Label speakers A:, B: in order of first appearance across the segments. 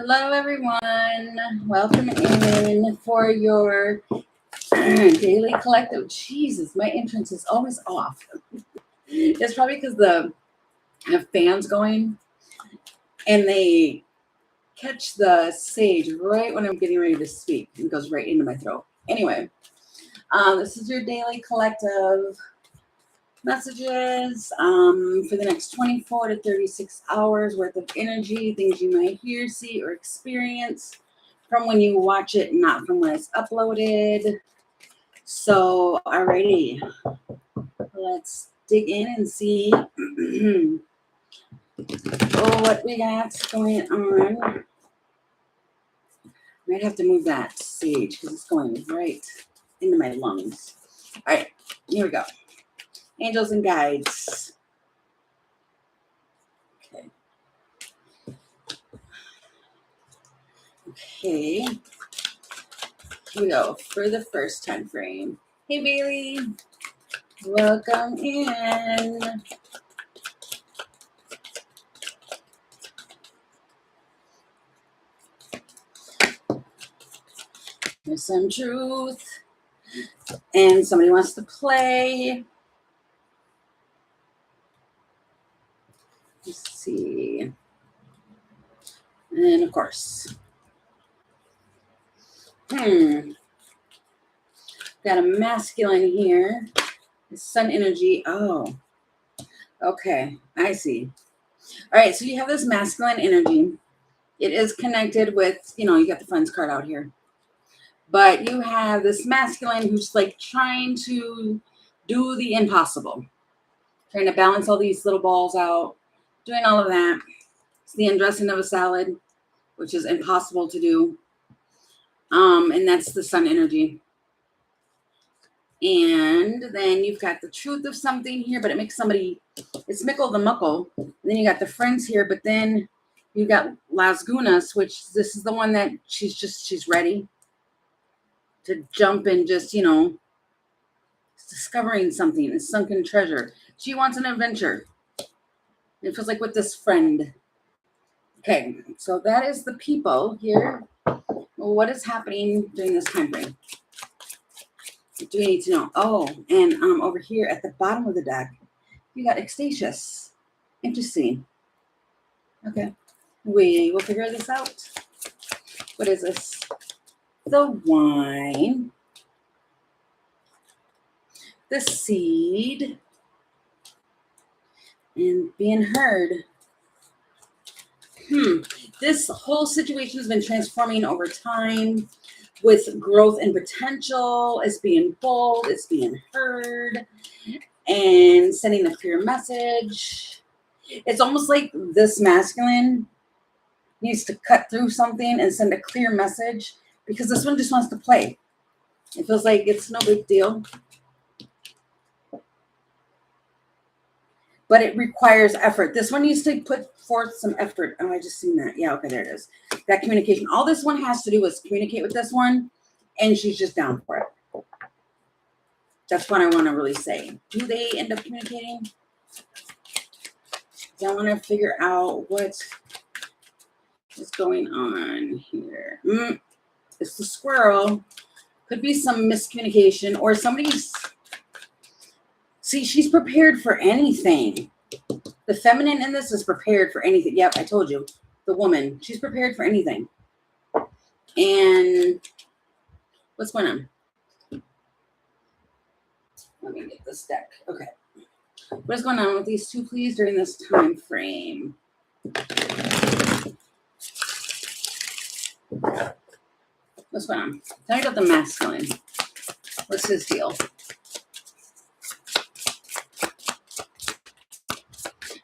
A: Hello, everyone. Welcome in for your daily collective. Jesus, my entrance is always off. It's probably because I have fans going and they catch the sage right when I'm getting ready to speak. It goes right into my throat. Anyway, this is your daily collective messages for the next 24 to 36 hours worth of energy, things you might hear, see, or experience from when you watch it, not from when it's uploaded. So, alrighty, let's dig in and see what we got going on. Might have to move that sage because it's going right into my lungs. All right, here we go. Angels and guides. Okay. Okay. Here we go for the first time frame. Hey, Bailey. Welcome in. There's some truth. And somebody wants to play. Let's see. And of course. Got a masculine here. The sun energy. Oh. Okay. I see. All right. So you have this masculine energy. It is connected with, you got the Friends card out here. But you have this masculine who's like trying to do the impossible. Trying to balance all these little balls out. Doing all of that. It's the undressing of a salad, which is impossible to do. And that's the sun energy. And then you've got the truth of something here, but it makes somebody, it's Mickle the Muckle. And then you got the Friends here, but then you got Las Gunas, which this is the one that she's ready to jump and just, discovering something, a sunken treasure. She wants an adventure. It feels like with this friend. Okay, so that is the people here. Well, what is happening during this time frame? What do we need to know? Oh, and over here at the bottom of the deck, you got Ecstatius. Interesting. Okay, we will figure this out. What is this? The wine. The seed. And being heard. This whole situation has been transforming over time with growth and potential. It's being bold, it's being heard, and sending a clear message. It's almost like this masculine needs to cut through something and send a clear message because this one just wants to play. It feels like it's no big deal. But it requires effort. This one needs to put forth some effort. Oh, I just seen that. Yeah, okay, there it is. That communication. All this one has to do is communicate with this one, and she's just down for it. That's what I want to really say. Do they end up communicating? I want to figure out what is going on here. It's the squirrel. Could be some miscommunication or somebody's... See, she's prepared for anything. The feminine in this is prepared for anything. Yep, I told you. The woman. She's prepared for anything. And what's going on? Let me get this deck. Okay. What is going on with these two, please, during this time frame? What's going on? Tell me about the masculine. What's his deal?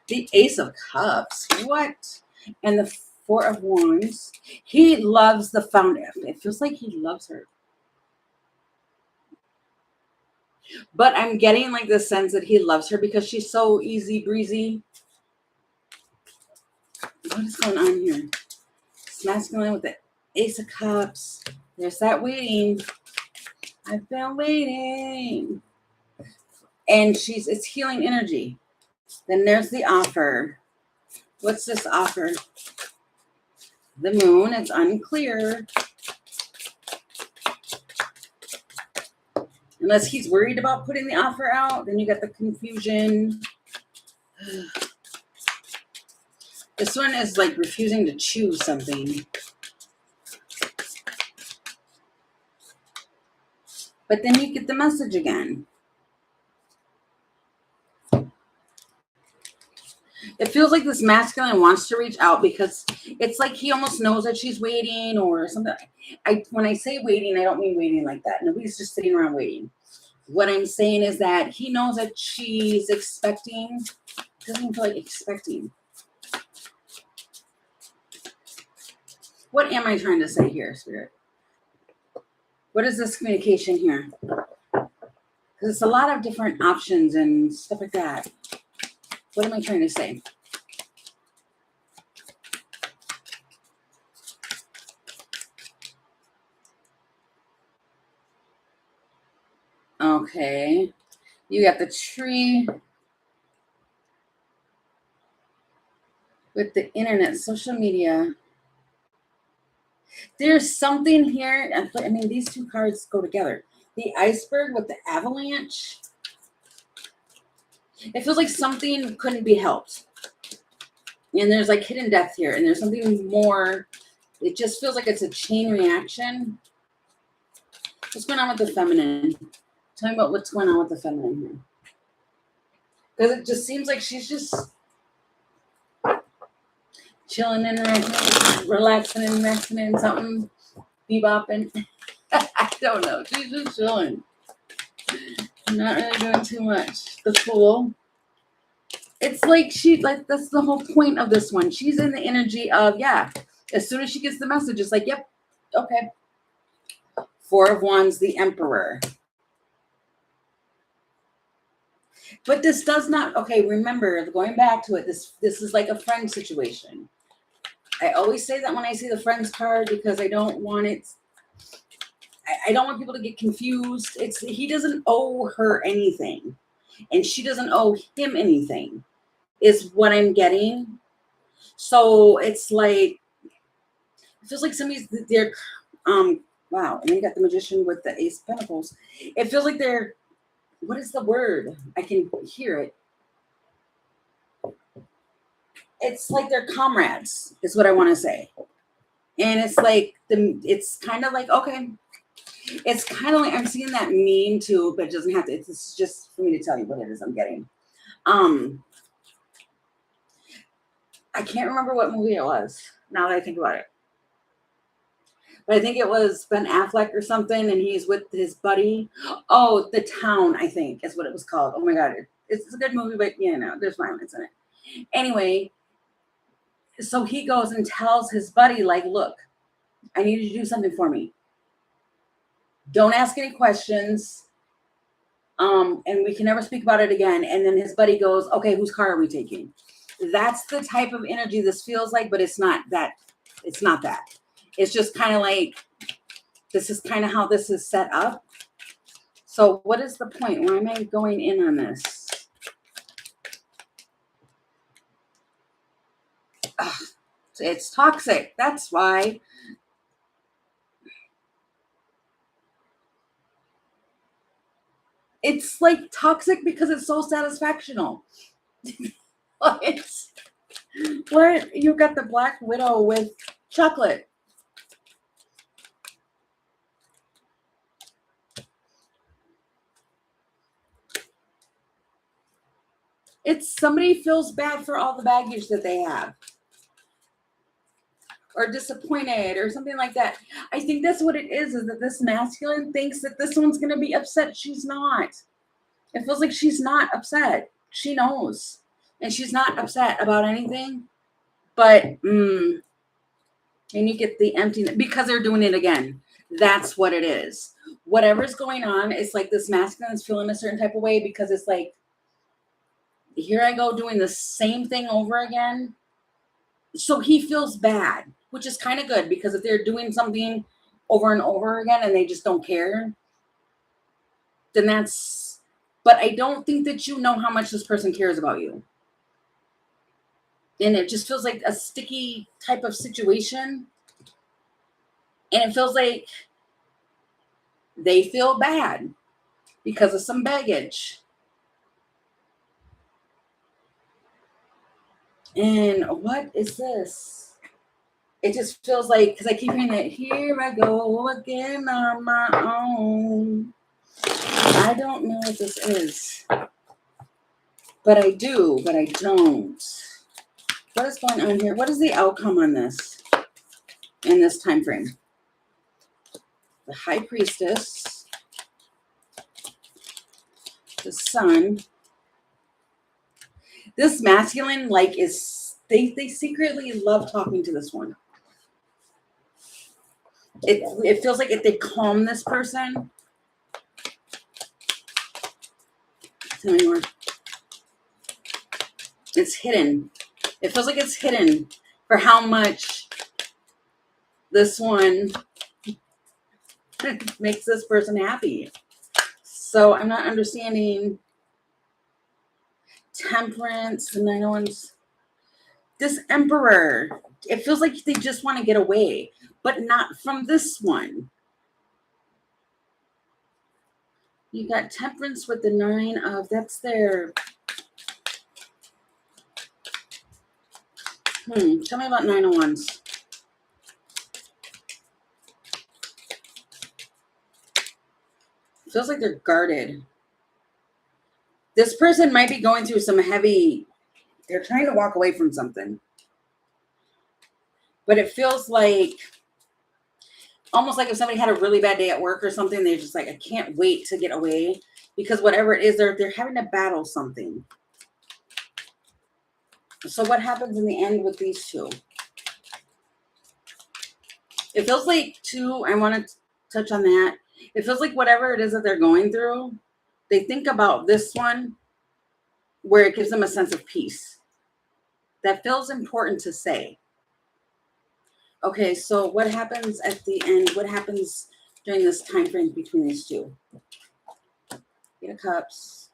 A: The Ace of Cups. What? And the Four of Wands. He loves the fountain. It feels like he loves her. But I'm getting like the sense that he loves her because she's so easy breezy. What is going on here? It's masculine with the Ace of Cups. There's that waiting. I've been waiting. And it's healing energy. Then there's the offer. What's this offer? the moon. It's unclear. Unless he's worried about putting the offer out, then you got the confusion. This one is like refusing to choose something. But then you get the message again. It feels like this masculine wants to reach out because it's like he almost knows that she's waiting or something. When I say waiting, I don't mean waiting like that. Nobody's just sitting around waiting. What I'm saying is that he knows that she's expecting. Doesn't even feel like expecting. What am I trying to say here, Spirit? What is this communication here? Because it's a lot of different options and stuff like that. What am I trying to say? Okay. You got the tree with the internet, social media. There's something here. I mean, these two cards go together. The iceberg with the avalanche. It feels like something couldn't be helped. And there's like hidden death here. And there's something more. It just feels like it's a chain reaction. What's going on with the feminine? Tell me about what's going on with the feminine here. Because it just seems like she's just chilling and relaxing and resting and something. Bebopping. I don't know. She's just chilling. Not really doing too much. The Fool. It's like that's the whole point of this one. She's in the energy of, yeah, as soon as she gets the message, it's like, yep, okay. Four of Wands, the Emperor. But this does not, okay, remember, going back to it, this is like a friend situation. I always say that when I see the friends card because I don't want it, I don't want people to get confused. He doesn't owe her anything, and she doesn't owe him anything, is what I'm getting. So it's like, it feels like somebody's, they're, wow, and then you got the Magician with the Ace of Pentacles. It feels like they're, what is the word? I can hear it. It's like they're comrades, is what I want to say. And it's like, it's kind of like, okay. It's kind of like, I'm seeing that meme too, but it doesn't have to, it's just for me to tell you what it is I'm getting. I can't remember what movie it was, now that I think about it. But I think it was Ben Affleck or something, and he's with his buddy. Oh, The Town, I think, is what it was called. Oh my God. It's a good movie, but there's violence in it. Anyway, so he goes and tells his buddy, like, look, I need you to do something for me. Don't ask any questions. And we can never speak about it again. And then his buddy goes, okay, whose car are we taking? That's the type of energy this feels like, but it's not that. It's not that. It's just kind of like, this is kind of how this is set up. So what is the point? Why am I going in on this? Ugh, it's toxic. That's why. It's like toxic because it's so satisfactional. What? You got the Black Widow with chocolate. It's somebody feels bad for all the baggage that they have. Or disappointed or something like that. I think that's what it is that this masculine thinks that this one's going to be upset. She's not. It feels like she's not upset. She knows. And she's not upset about anything. But, and you get the emptiness because they're doing it again. That's what it is. Whatever's going on, it's like this masculine is feeling a certain type of way because it's like, here I go doing the same thing over again. So he feels bad, which is kind of good because if they're doing something over and over again and they just don't care, then that's, but I don't think that you know how much this person cares about you. And it just feels like a sticky type of situation. And it feels like they feel bad because of some baggage. And what is this? It just feels like, because I keep hearing it, here I go again on my own. I don't know what this is. But I do, but I don't. What is going on here? What is the outcome on this in this time frame? The High Priestess, the Sun. This masculine, like, is they secretly love talking to this one. It feels like if they calm this person. Tell me more. It's hidden. It feels like it's hidden for how much this one makes this person happy. So I'm not understanding. Temperance, the 9 of Wands. This Emperor. It feels like they just want to get away, but not from this one. You got Temperance with the 9 of, that's their, tell me about 9 of Wands. Feels like they're guarded. This person might be going through some heavy, they're trying to walk away from something. But it feels like, almost like if somebody had a really bad day at work or something, they're just like, I can't wait to get away. Because whatever it is, they're having to battle something. So what happens in the end with these two? It feels like I want to touch on that. It feels like whatever it is that they're going through, they think about this one where it gives them a sense of peace. That feels important to say. Okay, so what happens at the end? What happens during this time frame between these two? Eight of Cups.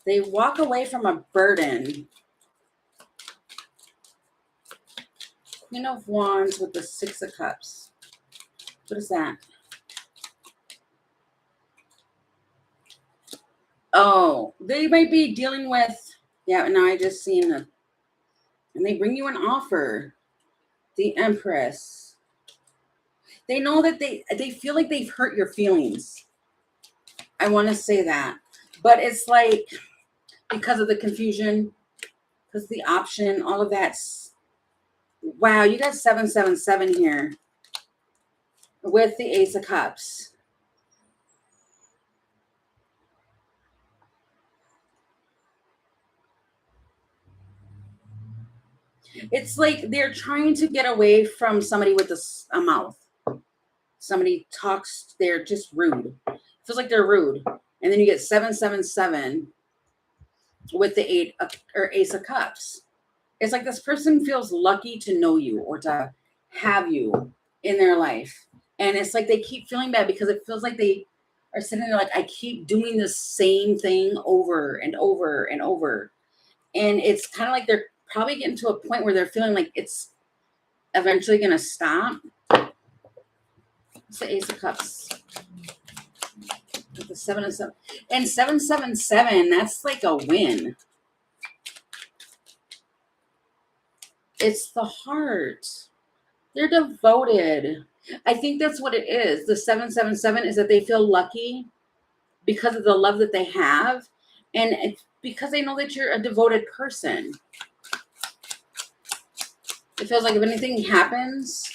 A: They walk away from a burden. Queen of Wands with the 6 of Cups. What is that? Oh, they might be dealing with, yeah, now I just seen them. And they bring you an offer. The Empress. They know that they feel like they've hurt your feelings. I want to say that. But it's like, because of the confusion, because the option, all of that's, wow, you got 777 here with the Ace of Cups. It's like they're trying to get away from somebody with a mouth. Somebody talks, they're just rude. It feels like they're rude. And then you get 777 with the Ace of Cups. It's like this person feels lucky to know you or to have you in their life. And it's like they keep feeling bad because it feels like they are sitting there like, I keep doing the same thing over and over and over. And it's kind of like they're probably getting to a point where they're feeling like it's eventually going to stop. It's the Ace of Cups. With the 7 of 7. And 777, that's like a win. It's the heart. They're devoted. I think that's what it is. The 777 is that they feel lucky because of the love that they have. And it's because they know that you're a devoted person. It feels like if anything happens,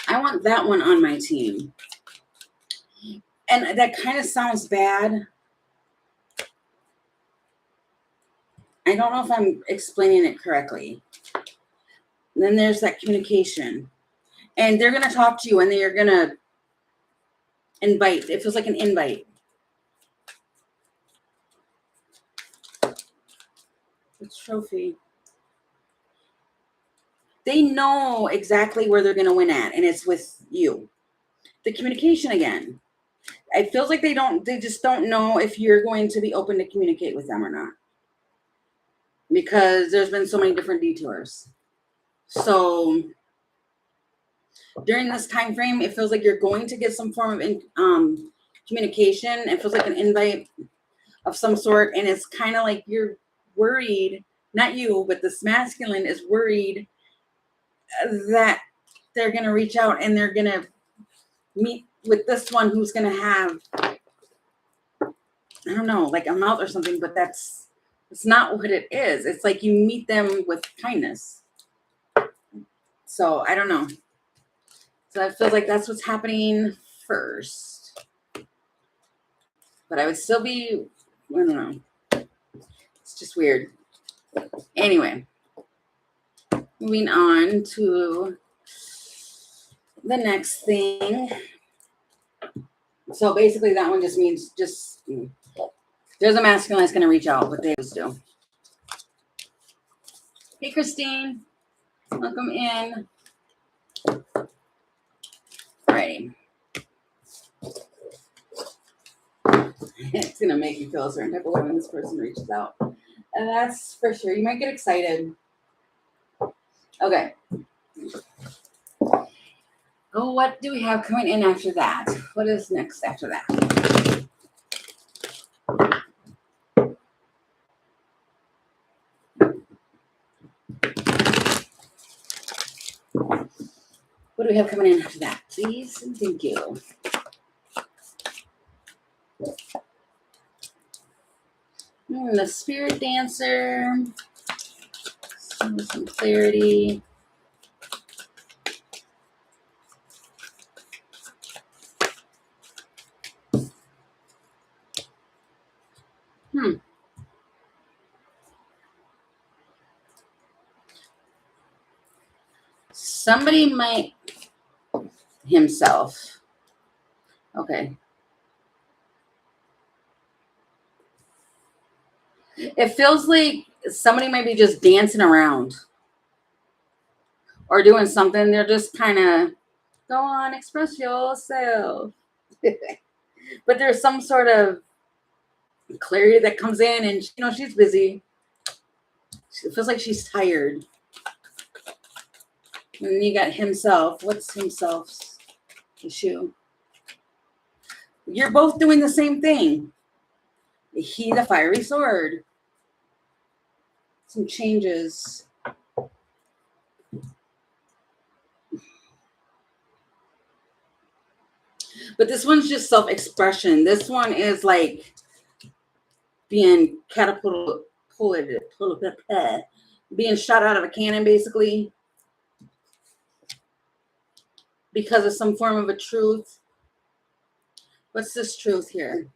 A: I want that one on my team. And that kind of sounds bad. I don't know if I'm explaining it correctly. And then there's that communication. And they're going to talk to you and they're going to invite. It feels like an invite. The trophy. They know exactly where they're going to win at, and it's with you. The communication again. it feels like they just don't know if you're going to be open to communicate with them or not. Because there's been so many different detours. So during this time frame, it feels like you're going to get some form of communication. It feels like an invite of some sort. And it's kind of like you're worried, not you, but this masculine is worried that they're going to reach out and they're going to meet with this one who's going to have, I don't know, like a mouth or something, but it's not what it is. It's like you meet them with kindness. So I don't know. So I feel like that's what's happening first. But I would still be, I don't know. It's just weird. Anyway, moving on to the next thing. So basically that one just means there's a masculine that's going to reach out, what they always do. Hey, Christine. Welcome in. Alrighty. It's going to make you feel a certain type of way when this person reaches out. And that's for sure. You might get excited. Okay. Oh, what do we have coming in after that? What is next after that? What do we have coming in after that? Please and thank you. The spirit dancer. Some clarity. Somebody might himself. Okay. It feels like somebody might be just dancing around or doing something. They're just kind of, go on, express yourself. But there's some sort of clarity that comes in and, she's busy. It feels like she's tired. And then you got himself. What's himself's issue? You're both doing the same thing. He, the fiery sword. Some changes. But this one's just self-expression. This one is like being catapulted, being shot out of a cannon, basically, because of some form of a truth. What's this truth here?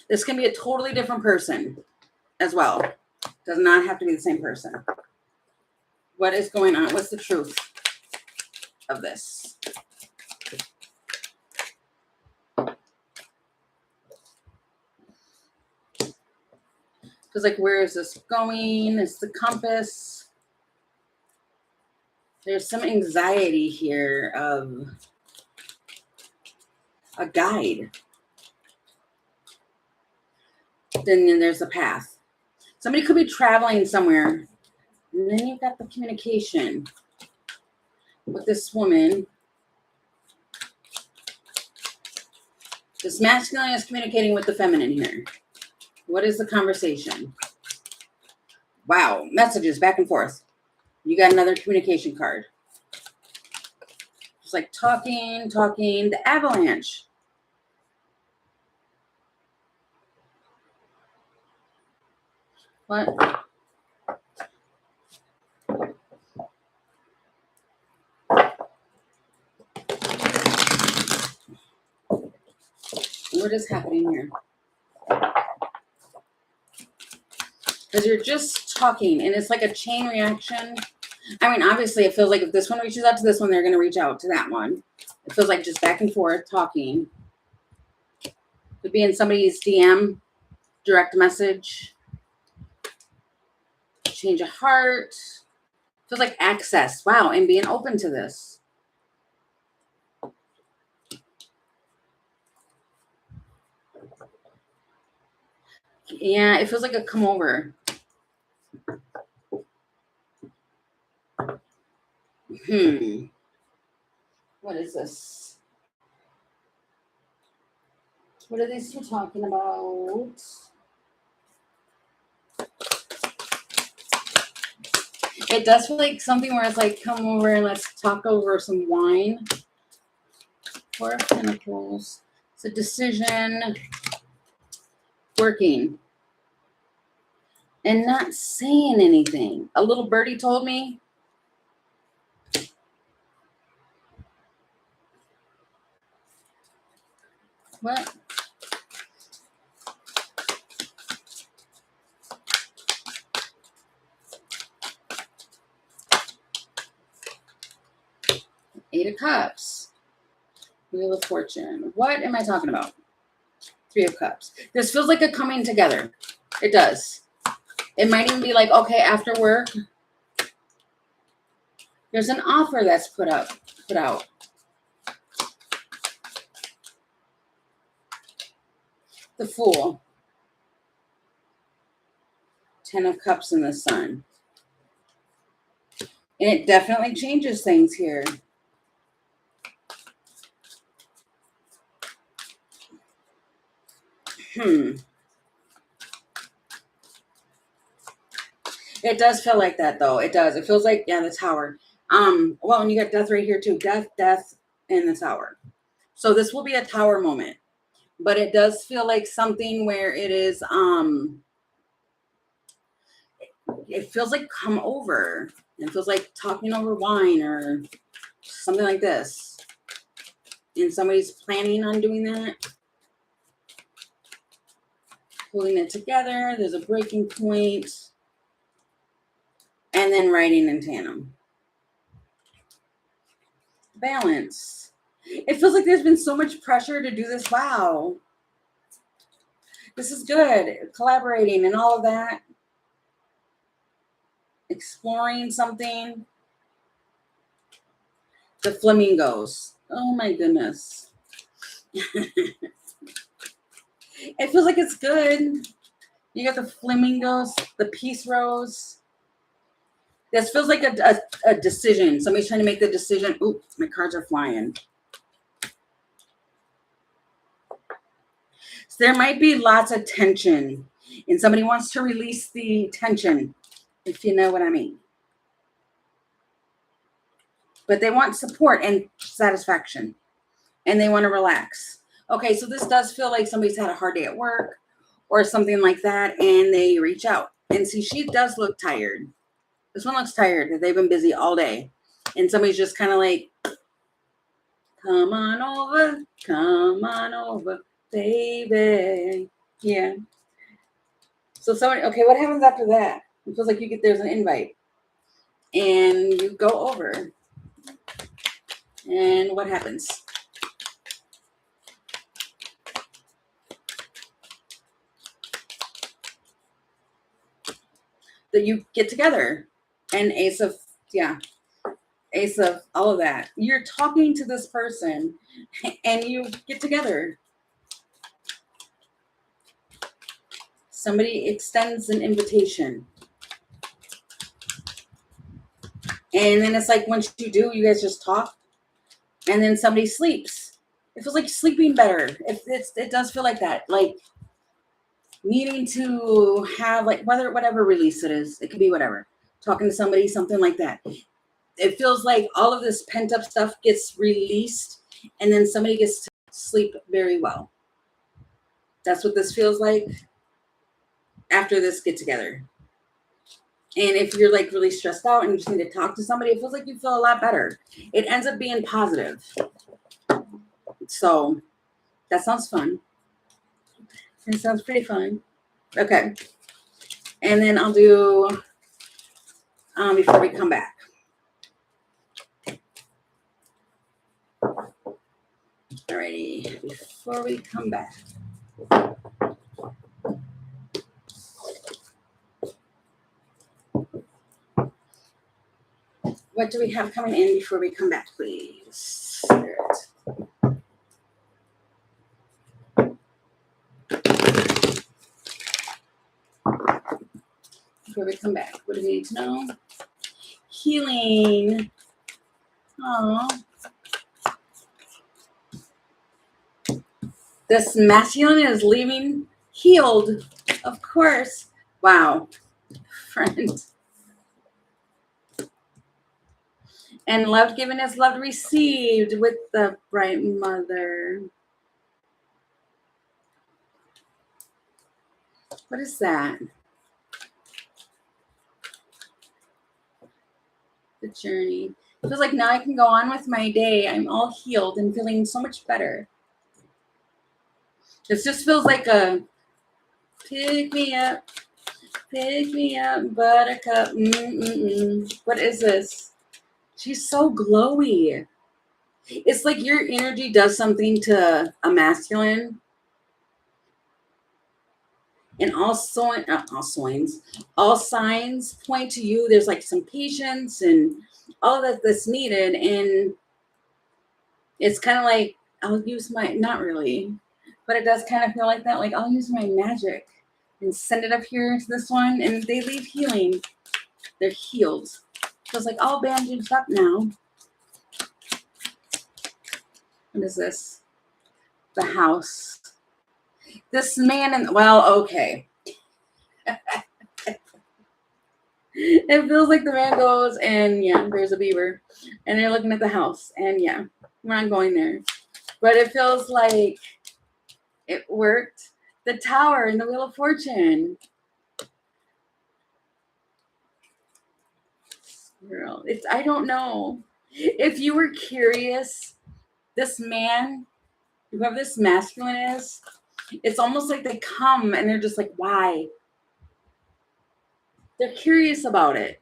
A: This can be a totally different person as well. Does not have to be the same person. What is going on? What's the truth of this? Because, like, where is this going? It's the compass. There's some anxiety here of a guide. Then there's a path. Somebody could be traveling somewhere. And then you've got the communication with this woman. This masculine is communicating with the feminine here. What is the conversation? Wow, messages back and forth. You got another communication card. It's like talking, the avalanche. What? What is happening here? Because you're just talking, and it's like a chain reaction. I mean, obviously, it feels like if this one reaches out to this one, they're going to reach out to that one. It feels like just back and forth talking. Could be in somebody's DM, direct message. Change of heart. Feels like access. Wow, and being open to this. Yeah, it feels like a come over. What is this? What are these two talking about? It does feel like something where it's like, come over and let's talk over some wine. Four of Pentacles. It's a decision, working, and not saying anything. A little birdie told me. What? Eight of Cups. Wheel of Fortune. What am I talking about? Three of Cups. This feels like a coming together. It does. It might even be like, okay, after work, there's an offer that's put out. The Fool. Ten of Cups in the Sun. And it definitely changes things here. It does feel like that, though. It does. It feels like, yeah, the Tower. Well, and you got Death right here, too. Death, and the Tower. So this will be a Tower moment. But it does feel like something where it is, it feels like come over. It feels like talking over wine or something like this. And somebody's planning on doing that. Holding it together. There's a breaking point. And then writing in tandem. Balance. It feels like there's been so much pressure to do this. Wow. This is good. Collaborating and all of that. Exploring something. The flamingos. Oh my goodness. It feels like it's good. You got the flamingos, the peace rose. This feels like a decision. Somebody's trying to make the decision. Ooh, my cards are flying. So there might be lots of tension. And somebody wants to release the tension, if you know what I mean. But they want support and satisfaction. And they want to relax. Okay, so this does feel like somebody's had a hard day at work or something like that, and they reach out. And see, she does look tired. This one looks tired. They've been busy all day. And somebody's just kind of like, come on over, baby. Yeah. So somebody, okay, what happens after that? It feels like there's an invite. And you go over. And what happens? That you get together. And Ace of all of that. You're talking to this person and you get together. Somebody extends an invitation. And then it's like once you do, you guys just talk. And then somebody sleeps. It feels like sleeping better. It does feel like that. Like needing to have like whatever release it is. It could be whatever. Talking to somebody, something like that. It feels like all of this pent up stuff gets released and then somebody gets to sleep very well. That's what this feels like after this get together. And if you're like really stressed out and you just need to talk to somebody, it feels like you feel a lot better. It ends up being positive. So that sounds fun. It sounds pretty fun. Okay. And then I'll do before we come back. Alrighty, before we come back. What do we have coming in before we come back, please? Spirit. before we come back. What do we need to know? Healing. Oh. This masculine is leaving healed, of course. Wow, friend. And love given is love received with the bright mother. What is that? The journey. It feels like now I can go on with my day. I'm all healed and feeling so much better. This just feels like a pick me up, buttercup. What is this? She's so glowy. It's like your energy does something to a masculine. And all signs point to you. There's like some patience and all that's needed. And it's kind of like, I'll use my, not really, but it does kind of feel like that. Like I'll use my magic and send it up here to this one, and they leave healing. They're healed. So it's like all bandaged up now. What is this? The house. This man and, well, okay. It feels like the man goes and yeah, there's a beaver. And they're looking at the house. And yeah, we're not going there. But it feels like it worked. The tower and the Wheel of Fortune. Girl, I don't know. If you were curious, this man, whoever this masculine is, it's almost like they come and they're just like, why? They're curious about it.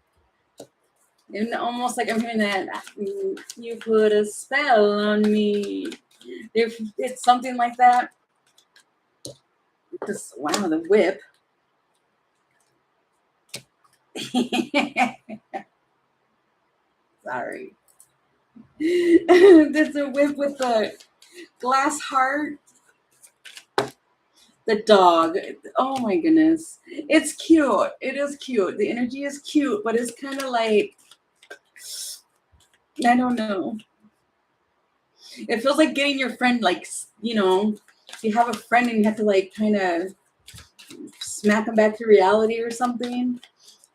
A: And almost like I'm hearing that, you put a spell on me. It's something like that. Wow, the whip. Sorry. There's a whip with the glass heart. The dog. Oh my goodness. It's cute. It is cute. The energy is cute, but it's kind of like, I don't know. It feels like getting your friend, like, you know, you have a friend and you have to like kind of smack them back to reality or something.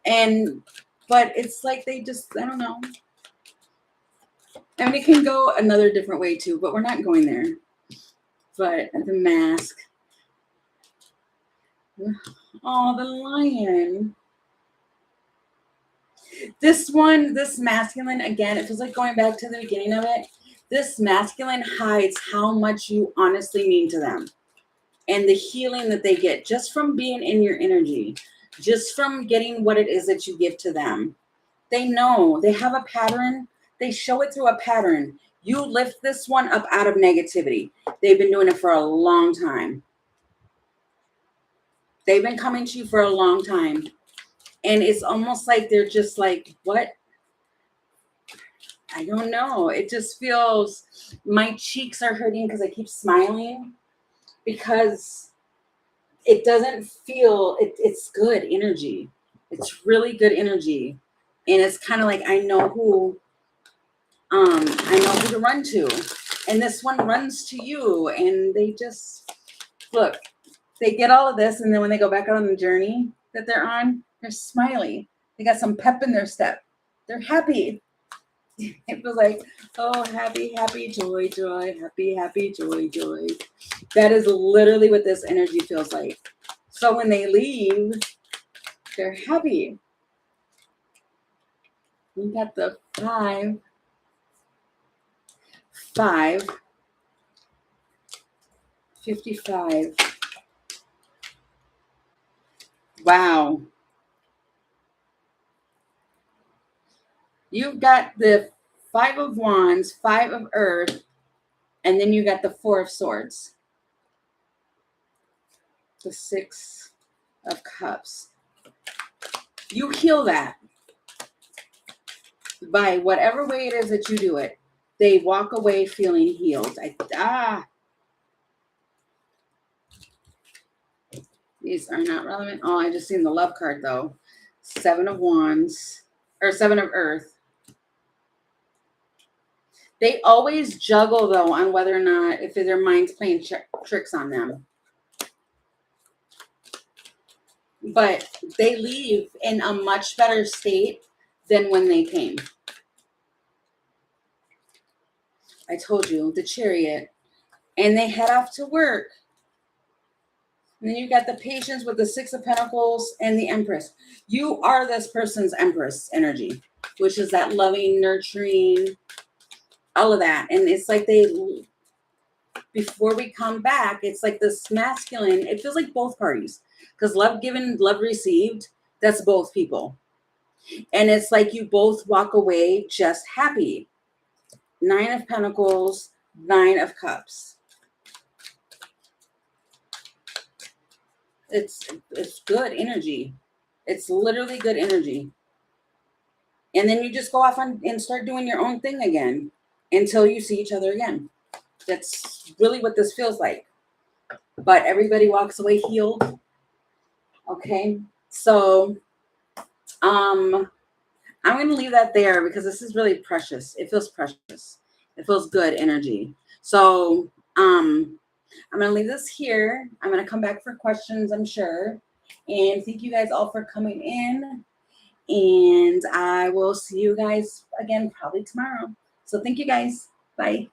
A: But it's like they just, I don't know. I mean, it can go another different way too, but we're not going there. But the mask. Oh, the lion. This one, this masculine, again, it feels like going back to the beginning of it. This masculine hides how much you honestly mean to them and the healing that they get just from being in your energy, just from getting what it is that you give to them. They know, they have a pattern. They show it through a pattern. You lift this one up out of negativity. They've been doing it for a long time. They've been coming to you for a long time. And it's almost like they're just like, what? I don't know. It just feels, my cheeks are hurting because I keep smiling because it doesn't feel, it's good energy. It's really good energy. And it's kind of like, I know who to run to. And this one runs to you and they just, look, they get all of this. And then when they go back out on the journey that they're on, they're smiley. They got some pep in their step. They're happy. It feels like, oh, happy, happy, joy, joy, happy, happy, joy, joy. That is literally what this energy feels like. So when they leave, they're happy. We got the 5, 55. Wow. You've got the 5 of Wands, 5 of Earth, and then you got the 4 of Swords. The 6 of Cups. You heal that by whatever way it is that you do it. They walk away feeling healed. These are not relevant. Oh, I just seen the love card though. Seven of Wands, or Seven of Earth. They always juggle, though, on whether or not, if their mind's playing tricks on them. But they leave in a much better state than when they came. I told you, the Chariot. And they head off to work. And then you got the Patience with the Six of Pentacles and the Empress. You are this person's Empress energy, which is that loving, nurturing, all of that. And it's like before we come back, it's like this masculine. It feels like both parties. Because love given, love received, that's both people. And it's like you both walk away just happy. Nine of Pentacles, Nine of Cups. It's good energy. It's literally good energy. And then you just go off and start doing your own thing again until you see each other again. That's really what this feels like. But everybody walks away healed. Okay. So I'm going to leave that there because this is really precious. It feels precious. It feels good energy. So I'm going to leave this here. I'm going to come back for questions, I'm sure. And thank you guys all for coming in. And I will see you guys again probably tomorrow. So thank you guys. Bye.